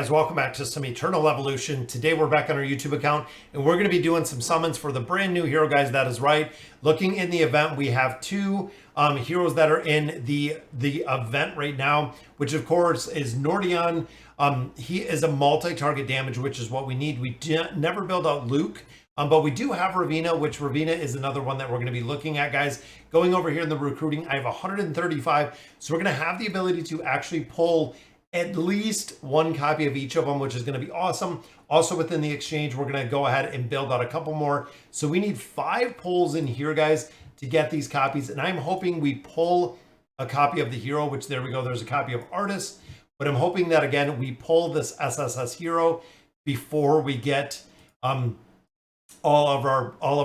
guys, welcome back to some Eternal Evolution. Today we're back on our YouTube account and we're going to be doing some summons for the brand new hero, guys. That is right. Looking in the event, we have two heroes that are in the event right now, which of course is Nordthion. He is a multi-target damage, which is what we need. We never build out Luke. But we do have Ravina, which Ravina is another one that we're going to be looking at, guys. Going over here in the recruiting, I have 135. So we're going to have the ability to actually pull at least one copy of each of them, which is going to be awesome. Also within the exchange, we're going to go ahead and build out a couple more. So we need 5 pulls in here, guys, to get these copies. And I'm hoping we pull a copy of the hero, which there we go. There's a copy of Artist. But I'm hoping that, again, we pull this SSS hero before we get all of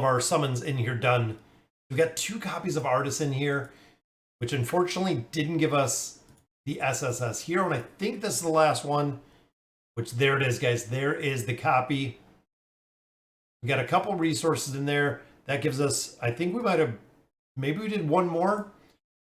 our summons in here done. We've got 2 copies of Artist in here, which unfortunately didn't give us the SSS hero, and I think this is the last one, which there it is, guys. There is the copy. We got a couple resources in there. That gives us, I think we might have, maybe we did one more,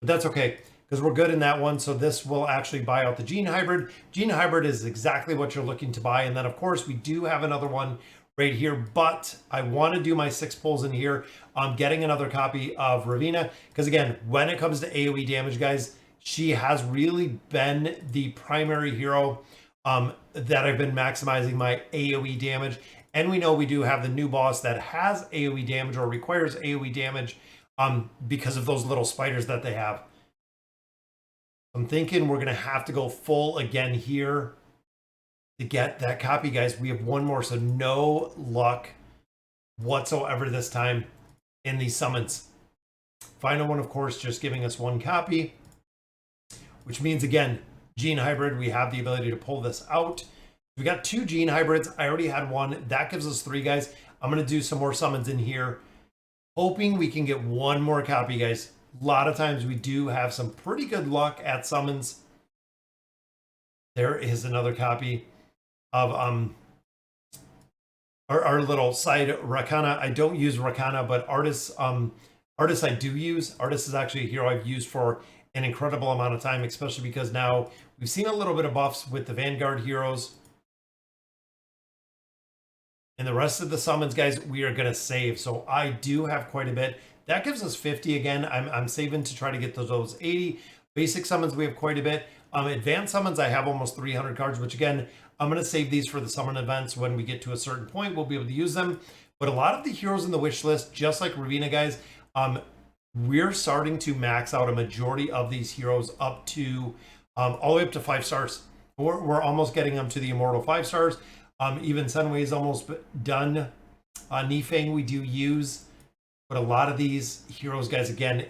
but that's okay, because we're good in that one. So this will actually buy out the Gene Hybrid. Gene Hybrid is exactly what you're looking to buy. And then, of course, we do have another one right here, but I want to do my 6 pulls in here. I'm getting another copy of Ravina, because again, when it comes to AOE damage, guys, she has really been the primary hero that I've been maximizing my AOE damage. And we know we do have the new boss that has AOE damage or requires AOE damage because of those little spiders that they have. I'm thinking we're going to have to go full again here to get that copy, guys. We have one more, so no luck whatsoever this time in these summons. Final one, of course, just giving us 1 copy. Which means, again, Gene Hybrid, we have the ability to pull this out. We got 2 Gene Hybrids. I already had 1. That gives us 3, guys. I'm going to do some more summons in here, hoping we can get 1 more copy, guys. A lot of times we do have some pretty good luck at summons. There is another copy of our little side Rakana. I don't use Rakana, but Artist I do use. Artist is actually a hero I've used for an incredible amount of time, especially because now we've seen a little bit of buffs with the Vanguard heroes. And the rest of the summons, guys, we are going to save. So I do have quite a bit. That gives us 50 again. I'm saving to try to get those 80. Basic summons, we have quite a bit. Advanced summons, I have almost 300 cards, which again, I'm going to save these for the summon events. When we get to a certain point, we'll be able to use them. But a lot of the heroes in the wish list, just like Ravina, guys, we're starting to max out a majority of these heroes up to all the way up to 5 stars. We're almost getting them to the immortal 5 stars. Even Sunway is almost done. Nifeng we do use, but a lot of these heroes, guys, again,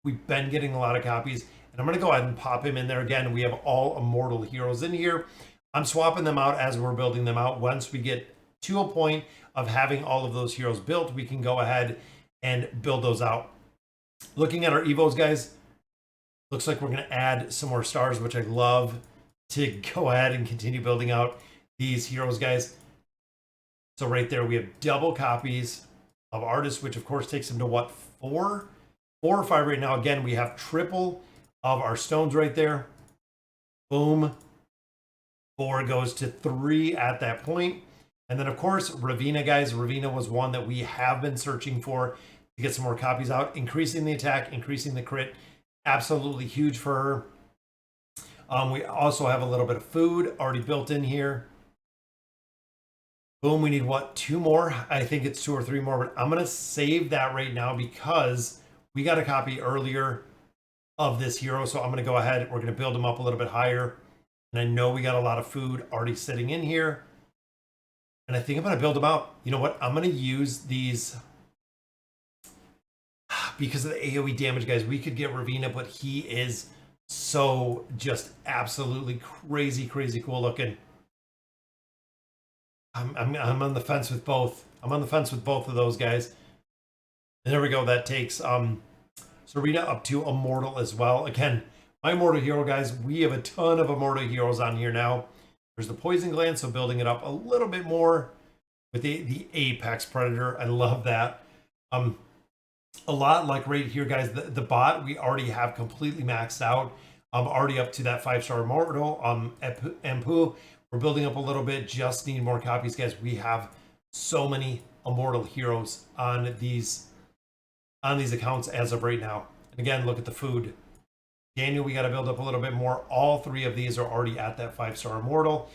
we've been getting a lot of copies, and I'm going to go ahead and pop him in there again. We have all immortal heroes in here. I'm swapping them out as we're building them out. Once we get to a point of having all of those heroes built, we can go ahead and build those out. Looking at our Evos, guys, looks like we're going to add some more stars, which I love to go ahead and continue building out these heroes, guys. So right there, we have double copies of Artist, which of course takes them to what, 4 or 5 right now. Again, we have triple of our stones right there. Boom. 4 goes to 3 at that point. And then, of course, Ravina, guys. Ravina was one that we have been searching for to get some more copies out. Increasing the attack, increasing the crit. Absolutely huge for her. We also have a little bit of food already built in here. Boom, we need what, 2 more? I think it's 2 or 3 more, but I'm going to save that right now because we got a copy earlier of this hero. So I'm going to go ahead. We're going to build him up a little bit higher. And I know we got a lot of food already sitting in here. And I think I'm going to build them out. You know what? I'm going to use these because of the AOE damage, guys. We could get Ravina, but he is so just absolutely crazy cool looking. I'm on the fence with both. I'm on the fence with both of those guys. And there we go. That takes Serena up to Immortal as well. Again, my Immortal hero, guys, we have a ton of Immortal heroes on here now. There's the Poison Gland, so building it up a little bit more with the Apex Predator. I love that. A lot like right here, guys, the bot we already have completely maxed out. Already up to that 5-star Immortal. Empu, We're building up a little bit, just need more copies, guys. We have so many immortal heroes on these accounts as of right now. And again, look at the food. Daniel, we got to build up a little bit more. All three of these are already at that 5-star immortal.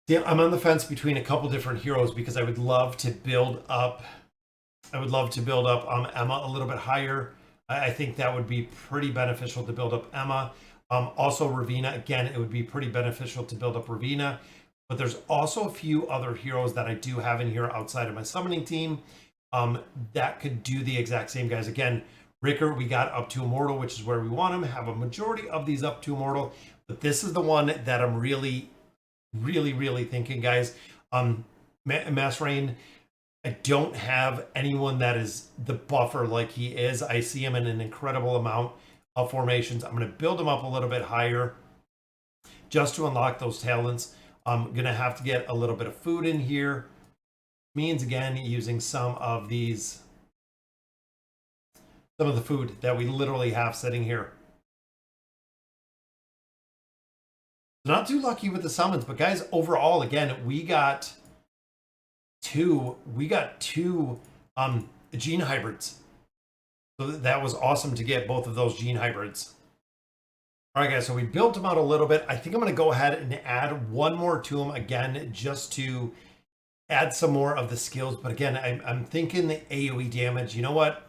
Yeah, I'm on the fence between a couple different heroes because I would love to build up. Emma a little bit higher. I think that would be pretty beneficial to build up Emma. Also Ravina, again, it would be pretty beneficial to build up Ravina. But there's also a few other heroes that I do have in here outside of my summoning team that could do the exact same, guys. Again, Ricker, we got up to immortal, which is where we want him. Have a majority of these up to immortal, but this is the one that I'm really thinking, guys. Mass Rain, I don't have anyone that is the buffer like he is. I see him in an incredible amount of formations. I'm going to build him up a little bit higher just to unlock those talents. I'm going to have to get a little bit of food in here. Means, again, using some of the food that we literally have sitting here. Not too lucky with the summons, but guys, overall, again, we got two gene hybrids. So that was awesome to get both of those gene hybrids. All right, guys, so we built them out a little bit. I think I'm going to go ahead and add one more to them again, just to add some more of the skills. But again, I'm thinking the AOE damage. You know what?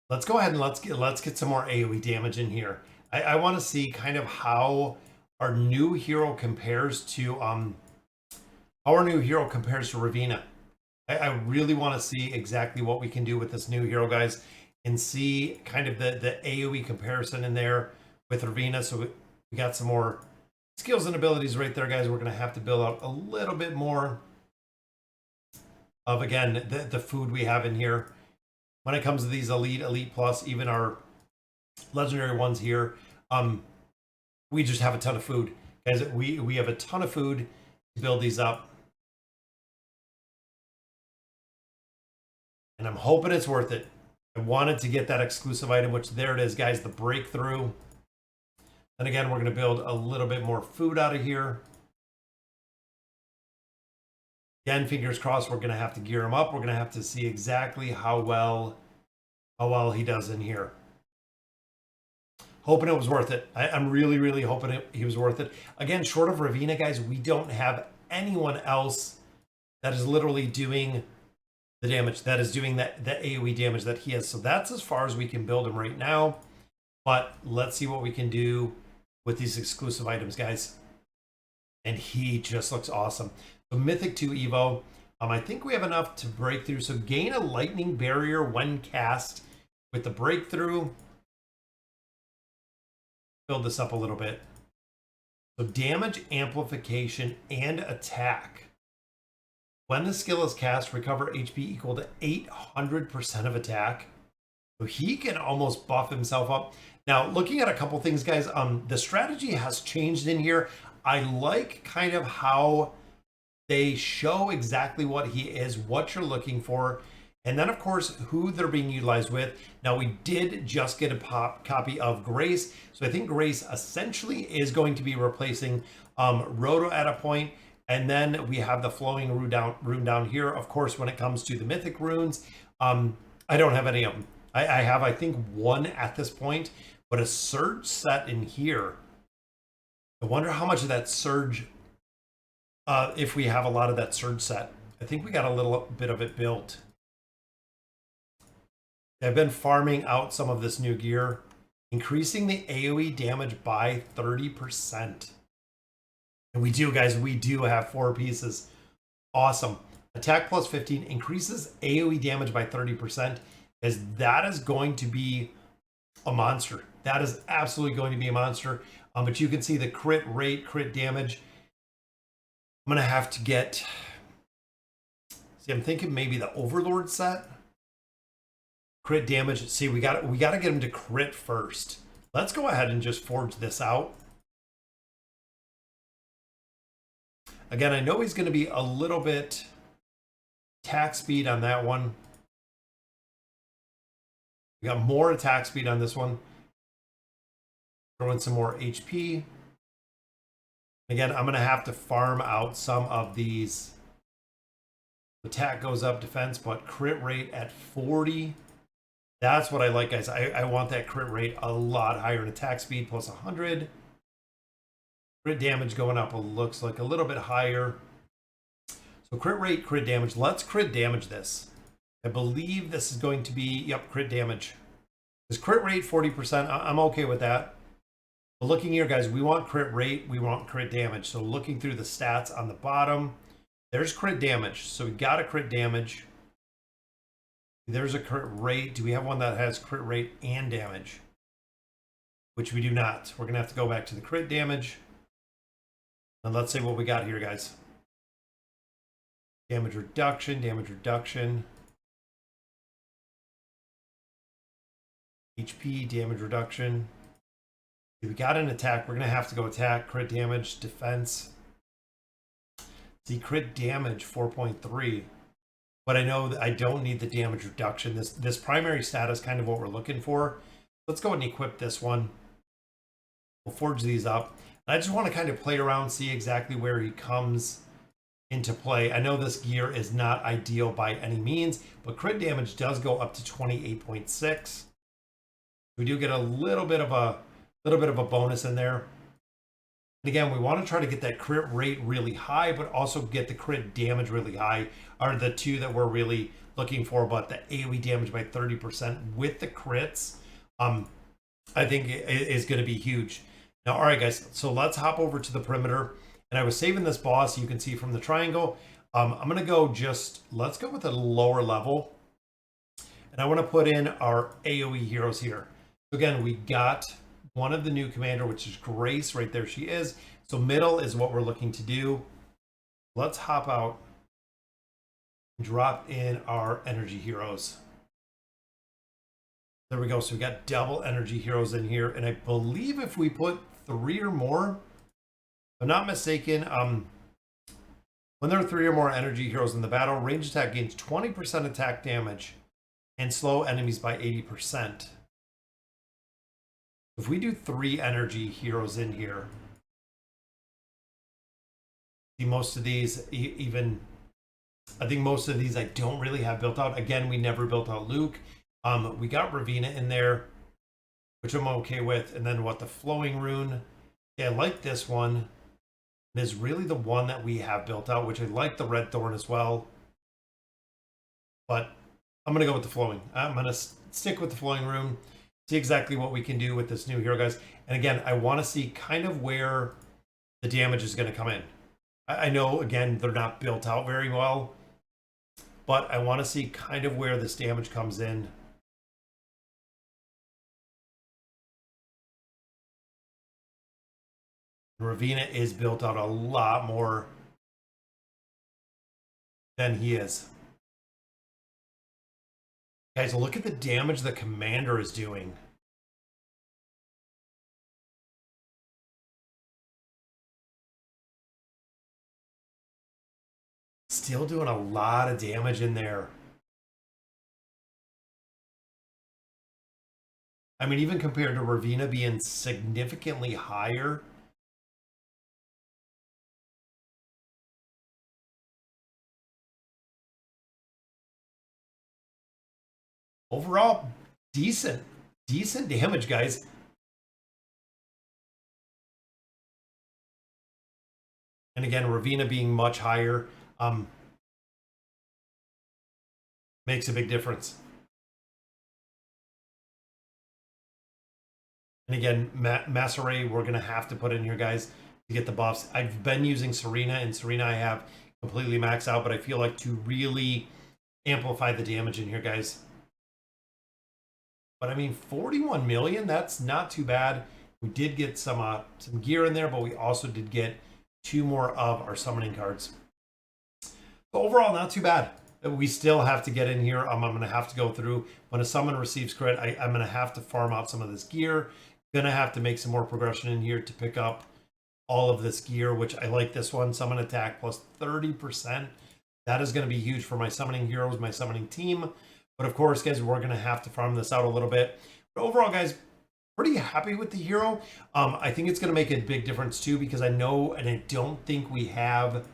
Let's go ahead and let's get some more AOE damage in here. I want to see kind of how our new hero compares to Ravina. I really want to see exactly what we can do with this new hero, guys, and see kind of the AOE comparison in there with Ravina. So we got some more skills and abilities right there, guys. We're going to have to build out a little bit more of, again, the food we have in here. When it comes to these elite plus, even our legendary ones here, we just have a ton of food, guys. We have a ton of food to build these up, and I'm hoping it's worth it. I wanted to get that exclusive item, which there it is, guys, the breakthrough. And again, we're going to build a little bit more food out of here. Again, fingers crossed, we're going to have to gear him up. We're going to have to see exactly how well he does in here. Hoping it was worth it. I'm really hoping he was worth it. Again, short of Ravina, guys, we don't have anyone else that is literally doing the damage, that is doing that AOE damage that he has. So that's as far as we can build him right now. But let's see what we can do with these exclusive items, guys. And he just looks awesome. So Mythic 2 Evo. I think we have enough to break through. So gain a lightning barrier when cast with the breakthrough. Build this up a little bit. So damage, amplification, and attack. When the skill is cast, recover HP equal to 800% of attack. So he can almost buff himself up. Now, looking at a couple things, guys, the strategy has changed in here. I like kind of how they show exactly what he is, what you're looking for, and then, of course, who they're being utilized with. Now, we did just get a copy of Grace, so I think Grace essentially is going to be replacing Roto at a point, and then we have the flowing rune down here. Of course, when it comes to the mythic runes, I don't have any of them. I have, I think, one at this point, but a surge set in here. I wonder how much of that surge, if we have a lot of that surge set. I think we got a little bit of it built. I've been farming out some of this new gear, increasing the AOE damage by 30%. And we do, guys, we do have 4 pieces. Awesome. Attack plus 15 increases AOE damage by 30%, as that is going to be a monster. That is absolutely going to be a monster. But you can see the crit rate, crit damage. I'm going to have to get... See, I'm thinking maybe the Overlord set. Crit damage. See, we got to get him to crit first. Let's go ahead and just forge this out. Again, I know he's going to be a little bit attack speed on that one. We got more attack speed on this one. Throw in some more HP. Again, I'm going to have to farm out some of these. Attack goes up, defense, but crit rate at 40. That's what I like, guys. I want that crit rate a lot higher in attack speed, plus 100. Crit damage going up looks like a little bit higher. So crit rate, crit damage. Let's crit damage this. I believe this is going to be, yep, crit damage. This crit rate, 40%. I'm okay with that. But looking here, guys, we want crit rate, we want crit damage. So looking through the stats on the bottom, there's crit damage. So we got a crit damage. There's a crit rate. Do we have one that has crit rate and damage? Which we do not. We're going to have to go back to the crit damage. And let's see what we got here, guys. Damage reduction, damage reduction. HP, damage reduction. If we got an attack, we're going to have to go attack, crit damage, defense. See, crit damage, 4.3. But I know that I don't need the damage reduction. This primary stat is kind of what we're looking for. Let's go ahead and equip this one. We'll forge these up. And I just want to kind of play around, see exactly where he comes into play. I know this gear is not ideal by any means, but crit damage does go up to 28.6. We do get a little bit of a bonus in there. And again, we want to try to get that crit rate really high, but also get the crit damage really high are the two that we're really looking for. But the AOE damage by 30% with the crits, I think is going to be huge. Now, all right, guys, so let's hop over to the perimeter. And I was saving this boss, you can see from the triangle. I'm going to go let's go with a lower level. And I want to put in our AOE heroes here. So again, we got one of the new commander, which is Grace. Right there she is. So middle is what we're looking to do. Let's hop out and drop in our energy heroes. There we go. So we got double energy heroes in here. And I believe if we put 3 or more, if I'm not mistaken, when there are 3 or more energy heroes in the battle, range attack gains 20% attack damage and slow enemies by 80%. If we do 3 energy heroes in here, see most of these, I think most of these I don't really have built out. Again, we never built out Luke. We got Ravina in there, which I'm okay with. And then the flowing rune. Yeah, I like this one. It is really the one that we have built out, which I like the red thorn as well. But I'm going to go with the flowing. I'm going to stick with the flowing rune. See exactly what we can do with this new hero, guys. And again, I want to see kind of where the damage is going to come in. I know, again, they're not built out very well, but I want to see kind of where this damage comes in. Ravina is built out a lot more than he is. Guys, look at the damage the commander is doing. Still doing a lot of damage in there. I mean, even compared to Ravina being significantly higher. Overall, decent damage, guys. And again, Ravina being much higher makes a big difference. And again, Masseray, we're going to have to put in here, guys, to get the buffs. I've been using Serena, and Serena I have completely maxed out, but I feel like to really amplify the damage in here, guys. But I mean, 41 million, that's not too bad. We did get some gear in there, but we also did get 2 more of our summoning cards. So overall, not too bad. We still have to get in here. I'm going to have to go through. When a summon receives crit, I'm going to have to farm out some of this gear. Going to have to make some more progression in here to pick up all of this gear, which I like this one. Summon attack plus 30%. That is going to be huge for my summoning heroes, my summoning team. But of course, guys, we're going to have to farm this out a little bit. But overall, guys, pretty happy with the hero. I think it's going to make a big difference too, because I know and I don't think we have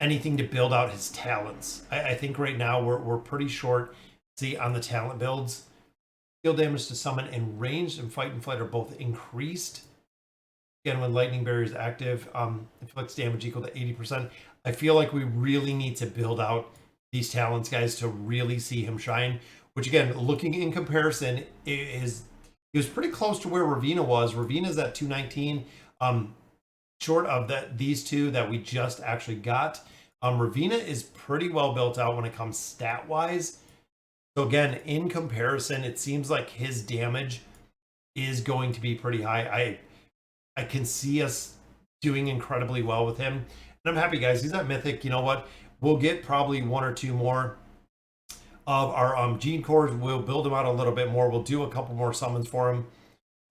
anything to build out his talents. I think right now we're pretty short. See, on the talent builds, heal damage to summon and ranged and fight and flight are both increased. Again, when lightning barrier is active, inflicts damage equal to 80%. I feel like we really need to build out these talents, guys, to really see him shine. Which again, looking in comparison, he was pretty close to where Ravina was. Ravina's at 219. Short of these two that we just actually got. Ravina is pretty well built out when it comes stat wise. So again, in comparison, it seems like his damage is going to be pretty high. I can see us doing incredibly well with him. And I'm happy, guys. He's at Mythic. You know what? We'll get probably one or two more of our gene cores. We'll build him out a little bit more. We'll do a couple more summons for him.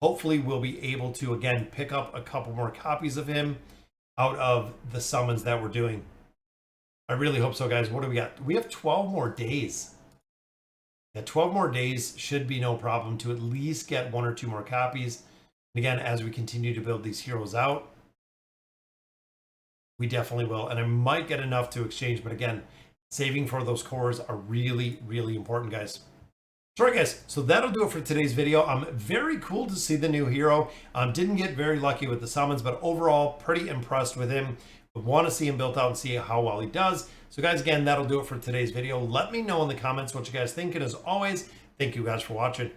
Hopefully, we'll be able to, again, pick up a couple more copies of him out of the summons that we're doing. I really hope so, guys. What do we got? We have 12 more days. Yeah, 12 more days should be no problem to at least get one or two more copies. And again, as we continue to build these heroes out, we definitely will. And I might get enough to exchange, but again, saving for those cores are really, really important, guys. So, all right, guys, so that'll do it for today's video. Very cool to see the new hero. Didn't get very lucky with the summons, but overall, pretty impressed with him. Want to see him built out and see how well he does. So, guys, again, that'll do it for today's video. Let me know in the comments what you guys think. And as always, thank you guys for watching.